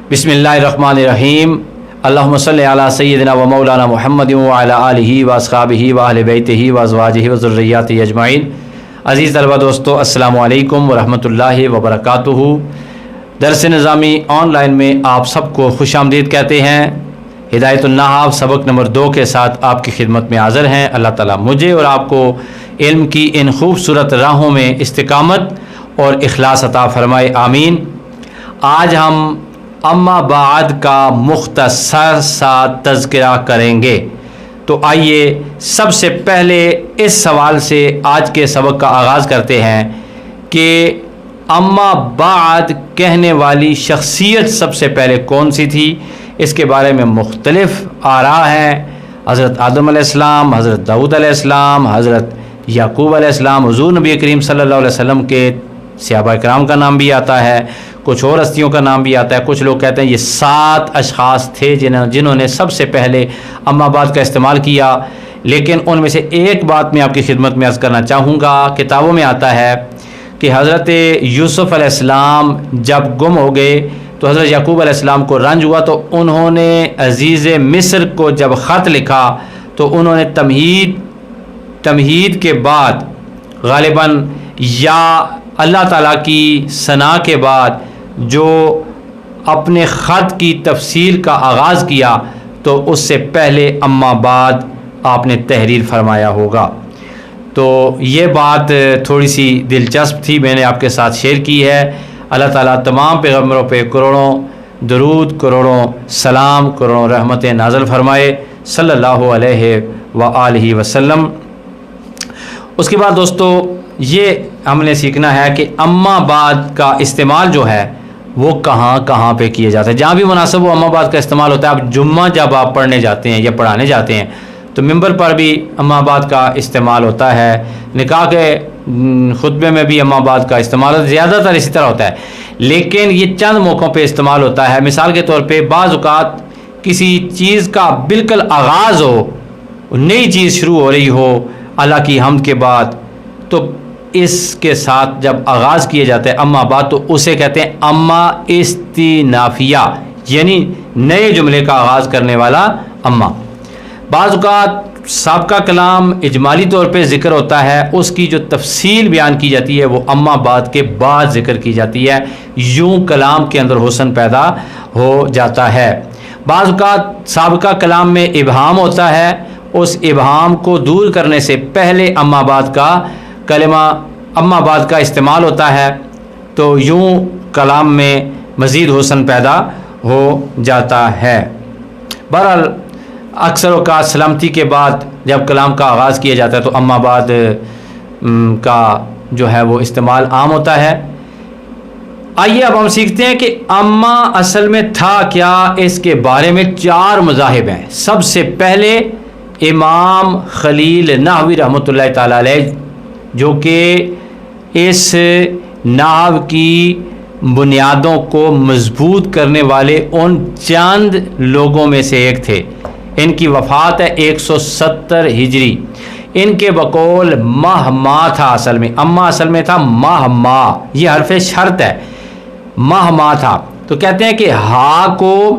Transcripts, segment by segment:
बिस्मिल्लाहिर्रहमानिर्रहीम। अल्लाहुम्मा सल्लि अला सय्यिदिना व मौलाना मुहम्मदिन व अला आलिहि व अस्हाबिहि व अहलि बैतिहि व अज़वाजिहि व ज़ुर्रिय्यातिहि अजमाइन। अज़ीज़ तलबा दोस्तों, अस्सलामु अलैकुम व रहमतुल्लाहि व बरकातुहू। दर्स निज़ामी ऑनलाइन में आप सबको खुशामदीद कहते हैं। हिदायतुन नहाव सबक नंबर 2 के साथ आपकी खिदमत में हाज़िर हैं। अल्लाह ताला मुझे और आपको इल्म की इन खूबसूरत राहों में इस्तिकामत और इखलास अता फ़रमाए, आमीन। आज हम अम्मा बाद का मुख्तसर सा तज़किरा करेंगे। तो आइए सबसे पहले इस सवाल से आज के सबक का आगाज़ करते हैं कि अम्मा बाद कहने वाली शख्सियत सबसे पहले कौन सी थी। इसके बारे में मुख्तलिफ आरा हैं। हज़रत आदम अलैहिस्सलाम, हज़रत दाऊद अलैहिस्सलाम, हज़रत याकूब अलैहिस्सलाम, हुज़ूर नबी करीम सल्लल्लाहु अलैहि वसल्लम के सहाबा किराम का नाम भी आता है, कुछ और हस्तियों का नाम भी आता है। कुछ लोग कहते हैं ये 7 अशख़ास थे जिन्होंने सबसे पहले अम्मा बाद का इस्तेमाल किया। लेकिन उनमें से एक बात मैं आपकी खिदमत में अर्ज़ करना चाहूँगा। किताबों में आता है कि हज़रत यूसुफ़ अलैहिस्सलाम जब गुम हो गए तो हज़रत याकूब अलैहिस्सलाम को रंज हुआ, तो उन्होंने अज़ीज़ मिस्र को जब ख़त लिखा तो उन्होंने तमहीद के बाद ग़ालिबन या अल्लाह ताला की सना के बाद जो अपने ख़त की तफसील का आगाज़ किया तो उससे पहले अम्मा बाद आपने तहरीर फरमाया होगा। तो ये बात थोड़ी सी दिलचस्प थी, मैंने आपके साथ शेयर की है। अल्लाह ताला तमाम पैगम्बरों पे करोड़ों दरूद, करोड़ों सलाम, करोड़ों रहमतें नाज़िल फरमाए सल्लल्लाहु अलैहि व आलिहि वसल्लम। उसके बाद दोस्तों ये हमने सीखना है कि अम्मा बाद का इस्तेमाल जो है वो कहाँ कहाँ पे किए जाते हैं। जहाँ भी मुनासिब वो अम्मा बाद का इस्तेमाल होता है। अब जुम्मा जब आप पढ़ने जाते हैं या पढ़ाने जाते हैं तो मिंबर पर भी अम्मा बाद का इस्तेमाल होता है। निकाह के खुतबे में भी अम्मा बाद का इस्तेमाल ज़्यादातर इसी तरह होता है, लेकिन ये चंद मौक़ों पे इस्तेमाल होता है। मिसाल के तौर पे बाज़ औक़ात किसी चीज़ का बिल्कुल आगाज़ हो, नई चीज़ शुरू हो रही हो अल्लाह की हम्द के बाद, तो इसके साथ जब आगाज़ किए जाते हैं अम्मा बाद तो उसे कहते हैं अम्मा इस्तिनाफिया, यानी नए जुमले का आगाज़ करने वाला अम्मा। बाज़ औक़ात साबका कलाम इजमाली तौर पे ज़िक्र होता है, उसकी जो तफसील बयान की जाती है वो अम्मा बाद के बाद ज़िक्र की जाती है। यूँ कलाम के अंदर हुस्न पैदा हो जाता है। बाज़ औक़ात साबका कलाम में इबहाम होता है, उस इबहाम को दूर करने से पहले अम्मा बाद का कलिमा अम्मा बाद का इस्तेमाल होता है, तो यूँ कलाम में मज़ीद हुस्न पैदा हो जाता है। बहरहाल अक्सर औक़ात सलामती के बाद जब कलाम का आगाज़ किया जाता है तो अम्मा बाद का जो है वो इस्तेमाल आम होता है। आइए अब हम सीखते हैं कि अम्मा असल में था क्या। इसके बारे में 4 मज़ाहिब हैं। सबसे पहले इमाम खलील नहवी रहमतुल्लाह ताला अलैह, जो कि इस नाहव की बुनियादों को मजबूत करने वाले उन चंद लोगों में से एक थे। इनकी वफ़ात है 170 हिजरी। इनके बकौल माह मा था, असल में अम्मा असल में था माह मा, ये हरफ शर्त है, माह मा था। तो कहते हैं कि हा को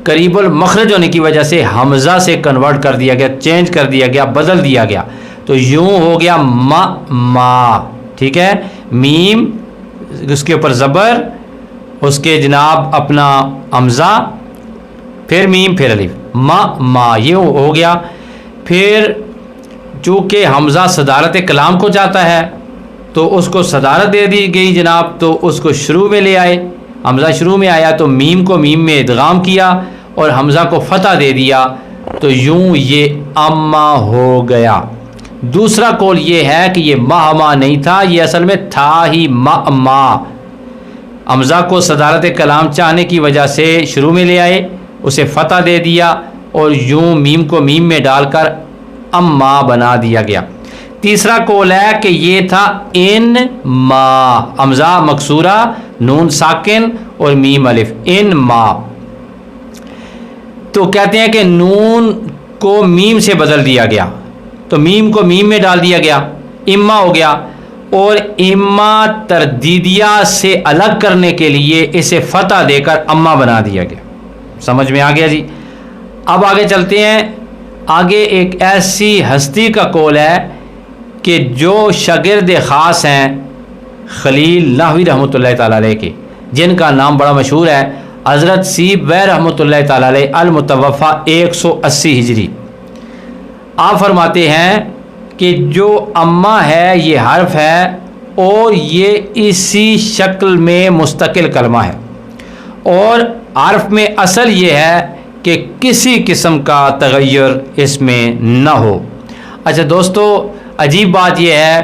करीबुल मखरज होने की वजह से हमज़ा से कन्वर्ट कर दिया गया, चेंज कर दिया गया, बदल दिया गया, तो यूँ हो गया मा। ठीक है, मीम उसके ऊपर ज़बर, उसके जनाब अपना हमज़ा, फिर मीम, फिर अलिफ, मा, ये हो गया। फिर चूँकि हमज़ा सदारत कलाम को चाहता है तो उसको सदारत दे दी गई जनाब, तो उसको शुरू में ले आए। हमज़ा शुरू में आया तो मीम को मीम में इदगाम किया और हमज़ा को फ़तह दे दिया, तो यूँ ये अम्मा हो गया। दूसरा कौल ये है कि ये माहमा नहीं था, ये असल में था ही मा। हमज़ा को सदारत कलाम चाहने की वजह से शुरू में ले आए, उसे फ़तह दे दिया और यूँ मीम को मीम में डालकर अम्मा बना दिया गया। तीसरा कौल है कि ये था इन मा, हमज़ा मकसूरा, नून साकिन और मीम अलिफ, इन मा। तो कहते हैं कि नून को मीम से बदल दिया गया, तो मीम को मीम में डाल दिया गया, इम्मा हो गया। और इम्मा तरदीदिया से अलग करने के लिए इसे फतह देकर अम्मा बना दिया गया। समझ में आ गया जी। अब आगे चलते हैं। आगे एक ऐसी हस्ती का कौल है कि जो शागिर्द ख़ास हैं खलील नहवी रहमतुल्लाह ताला अलैह के, जिनका नाम बड़ा मशहूर है, हज़रत सीबवैह रहमतुल्लाह ताला अलैह अल मुतवफ़ा 180 हिजरी। आप फरमाते हैं कि जो अम्मा है ये हर्फ है और ये इसी शक्ल में मुस्तकिल कलमा है, और हर्फ में असल ये है कि किसी किस्म का तगय्युर इसमें न हो। अच्छा दोस्तों, अजीब बात यह है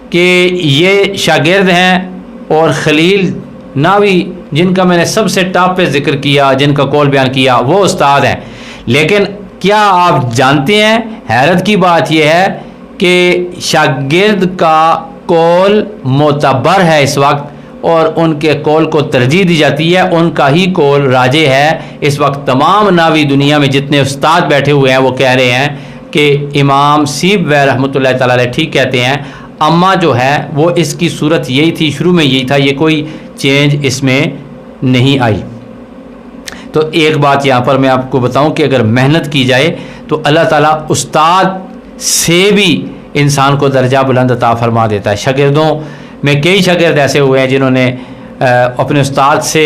कि ये शागिर्द हैं और खलील नावी जिनका मैंने सबसे टॉप पे जिक्र किया, जिनका कौल बयान किया, वो उस्ताद हैं। लेकिन क्या आप जानते हैं, हैरत की बात यह है कि शागिर्द का कौल मोतबर है इस वक्त, और उनके कौल को तरजीह दी जाती है, उनका ही कौल राजे है। इस वक्त तमाम नावी दुनिया में जितने उस्ताद बैठे हुए हैं वो कह रहे हैं कि इमाम सीबवैह रहमतुल्लाह ताला अलैह ठीक कहते हैं, अम्मा जो है वो इसकी सूरत यही थी, शुरू में यही था, ये कोई चेंज इसमें नहीं आई। तो एक बात यहाँ पर मैं आपको बताऊँ कि अगर मेहनत की जाए तो अल्लाह ताला उस्ताद से भी इंसान को दर्जा बुलंद अता फरमा देता है। शागिर्दों में कई शागिर्द ऐसे हुए हैं जिन्होंने अपने उस्ताद से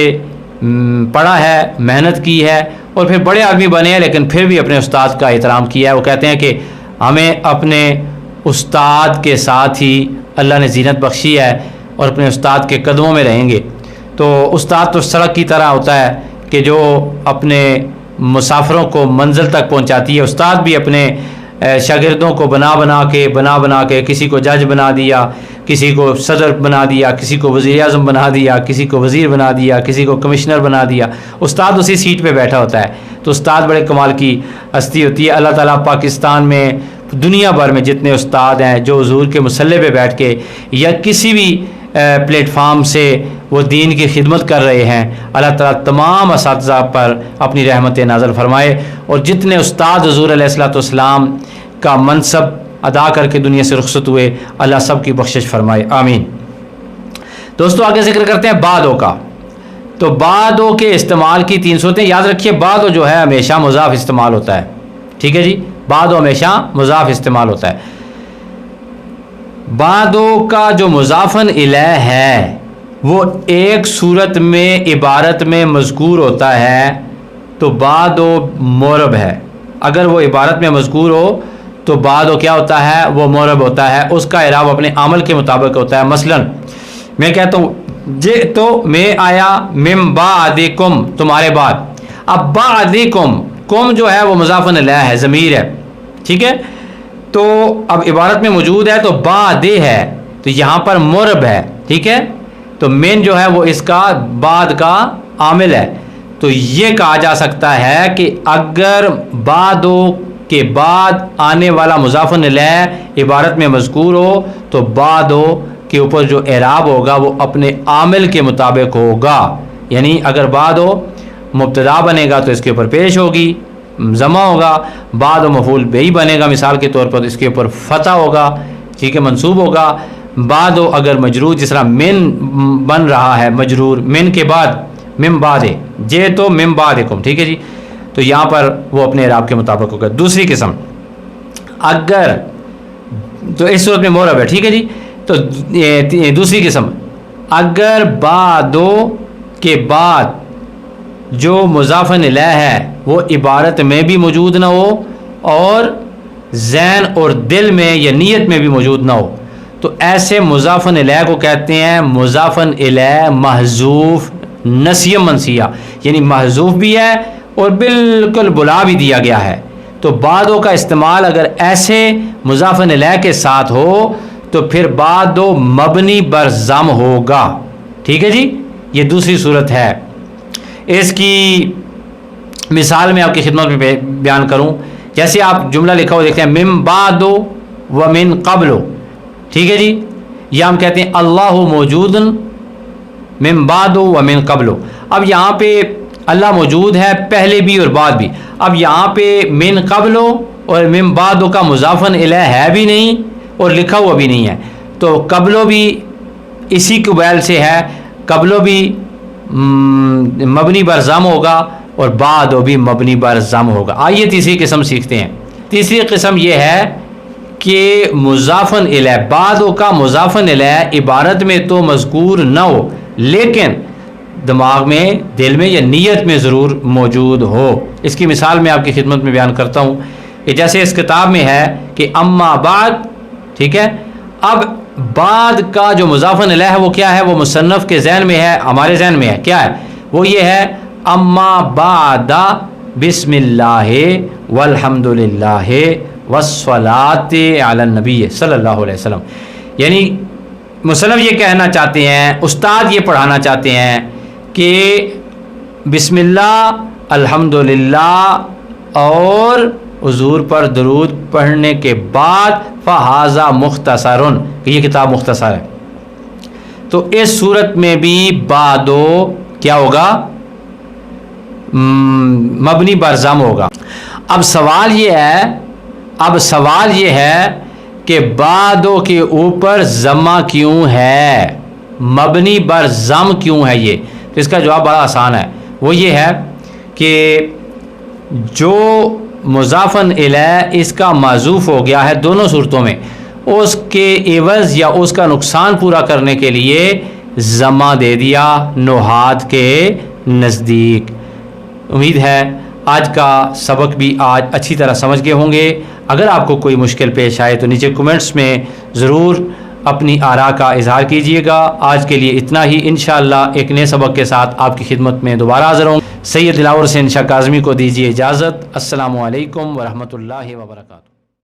पढ़ा है, मेहनत की है और फिर बड़े आदमी बने हैं, लेकिन फिर भी अपने उस्ताद का एहतराम किया है। वो कहते हैं कि हमें अपने उस्ताद के साथ ही अल्लाह ने ज़ीनत बख्शी है और अपने उस्ताद के कदमों में रहेंगे। तो उस्ताद तो सड़क की तरह होता है कि जो अपने मुसाफिरों को मंजिल तक पहुंचाती है। उस्ताद भी अपने शागिर्दों को बना बना के किसी को जज बना दिया, किसी को सदर बना दिया, किसी को वज़ीर आज़म बना दिया, किसी को वज़ीर बना दिया, किसी को कमिश्नर बना दिया। उस्ताद उसी सीट पे बैठा होता है। तो उस्ताद बड़े कमाल की हस्ती होती है। अल्लाह ताला पाकिस्तान में, दुनिया भर में जितने उस्ताद हैं जो हुज़ूर के मुसल्ले पे बैठ के या किसी भी प्लेटफार्म से वो दीन की खिदमत कर रहे हैं, अल्लाह ताला तमाम असातिज़ा पर अपनी रहमतें नाज़िल फरमाए, और जितने उस्ताद हुज़ूर अलैहिस्सलाम का मनसब अदा करके दुनिया से रुखसत हुए, अल्लाह सब की बख्शिश फरमाए, आमीन। दोस्तों आगे जिक्र करते हैं बादो का। तो बादो के इस्तेमाल की 3 सूरतें याद रखिए। बादो जो है हमेशा मुज़ाफ इस्तेमाल होता है, ठीक है जी। बादो हमेशा मुज़ाफ इस्तेमाल होता है। बादो का जो मुज़ाफ़न इलैह है वो एक सूरत में इबारत में मज़कूर होता है तो बादो मोरब है। अगर वो इबारत में मज़कूर हो तो बादो क्या होता है, वो मोरब होता है। उसका इराब अपने अमल के मुताबिक होता है। मसलन मैं कहता हूँ जे तो मैं आया मिम बादिकुम, तुम्हारे बाद। अब बादिकुम, कुम जो है वो मुज़ाफ़न इलैह है, ज़मीर है, ठीक है। तो अब इबारत में मौजूद है तो बादे है, तो यहाँ पर मोरब है, ठीक है। तो मिन जो है वो इसका बाद का आमिल है। तो ये कहा जा सकता है कि अगर बादो के बाद आने वाला मुज़ाफ़न इलैह इबारत में मज़कूर हो तो बादो के ऊपर जो एराब होगा वो अपने आमिल के मुताबिक होगा। यानी अगर बादो मुब्तदा बनेगा तो इसके ऊपर पेश होगी, जमा होगा। बाद मफूल बेही बनेगा, मिसाल के तौर पर इसके ऊपर फतह होगा, ठीक है, मंसूब होगा। बाद अगर मजरूर, जिस तरह मिन बन रहा है मजरूर, मिन के बाद मिम बादे, जे तो मिम बादिकुम, ठीक है जी। तो यहाँ पर वो अपने इराब के मुताबिक होगा। दूसरी किस्म, अगर तो इस सूरत में मोरब है, ठीक है जी। तो दूसरी किस्म, अगर बादो के बाद जो मुज़ाफ़न इलैह है वो इबारत में भी मौजूद ना हो और ज़हन और दिल में या नीयत में भी मौजूद ना हो, तो ऐसे मुज़ाफ़न इलैह को कहते हैं मुज़ाफ़न इलैह महज़ूफ़ नसिया मनसिया, यानी महज़ूफ़ भी है और बिल्कुल बुला भी दिया गया है। तो बादो का इस्तेमाल अगर ऐसे मुज़ाफ़न इलैह के साथ हो तो फिर बादो मबनी बर ज़म होगा, ठीक है जी। ये दूसरी सूरत है। इसकी मिसाल मैं आपकी खिदमत में बयान करूं। जैसे आप जुमला लिखा हो देखते हैं, मिम बादो व मिन क़ब्लो, ठीक है जी। या हम कहते हैं अल्लाह मौजूदन मिम बादो व मिन क़ब्लो। अब यहाँ पे अल्लाह मौजूद है पहले भी और बाद भी। अब यहाँ पे मिन क़ब्लो और मिन बादो का मुज़ाफ़न इलैह है भी नहीं और लिखा हुआ भी नहीं है, तो कबलो भी इसी कुबैल से है, कबलो भी मबनी बर ज़म होगा और बादो भी मबनी बर ज़म होगा। आइए तीसरी किस्म सीखते हैं। तीसरी किस्म यह है कि मुज़ाफ़न इलैह, बादो का मुज़ाफ़न इलैह इबारत में तो मज़कूर न हो लेकिन दिमाग में, दिल में या नीयत में ज़रूर मौजूद हो। इसकी मिसाल मैं आपकी खिदमत में बयान करता हूँ कि जैसे इस किताब में है कि अम्मा बाद, ठीक है, अब बाद का जो मुज़ाफ़न इलैह है वो क्या है, वो मुसन्नफ़ के ज़हन में है, हमारे ज़हन में है, क्या है वो, ये है अम्मा बादा बिस्मिल्लाहि वल्हम्दुलिल्लाहि वस्सलाति अला नबी सल्लल्लाहु अलैहि वसल्लम। यानी मुसन्निफ़ ये कहना चाहते हैं, उस्ताद ये पढ़ाना चाहते हैं कि बिस्मिल्लाह, अल्हम्दुलिल्लाह और हुज़ूर पर दरूद पढ़ने के बाद फ़हाज़ा मुख्तसरुन, कि ये किताब मुख्तसर है। तो इस सूरत में भी बादो क्या होगा, मबनी बरज़म होगा। अब सवाल ये है कि बादो के ऊपर ज़मा क्यों है, मबनी बरज़म क्यों है ये। तो इसका जवाब बड़ा आसान है, वो ये है कि जो मुज़ाफ़न इलैह इसका माज़ूफ़ हो गया है दोनों सूरतों में, उसके एवज़ या उसका नुकसान पूरा करने के लिए ज़मा दे दिया नुहात के नज़दीक। उम्मीद है आज का सबक भी आज अच्छी तरह समझ गए होंगे। अगर आपको कोई मुश्किल पेश आए तो नीचे कमेंट्स में ज़रूर अपनी आरा का इजहार कीजिएगा। आज के लिए इतना ही, इंशाअल्लाह एक नए सबक के साथ आपकी खिदमत में दोबारा हाज़िर होंगे। सैयद दिलावर हुसैन शाह काज़मी को दीजिए इजाज़त। अस्सलामु अलैकुम व रहमतुल्लाहि व बरकातुहू।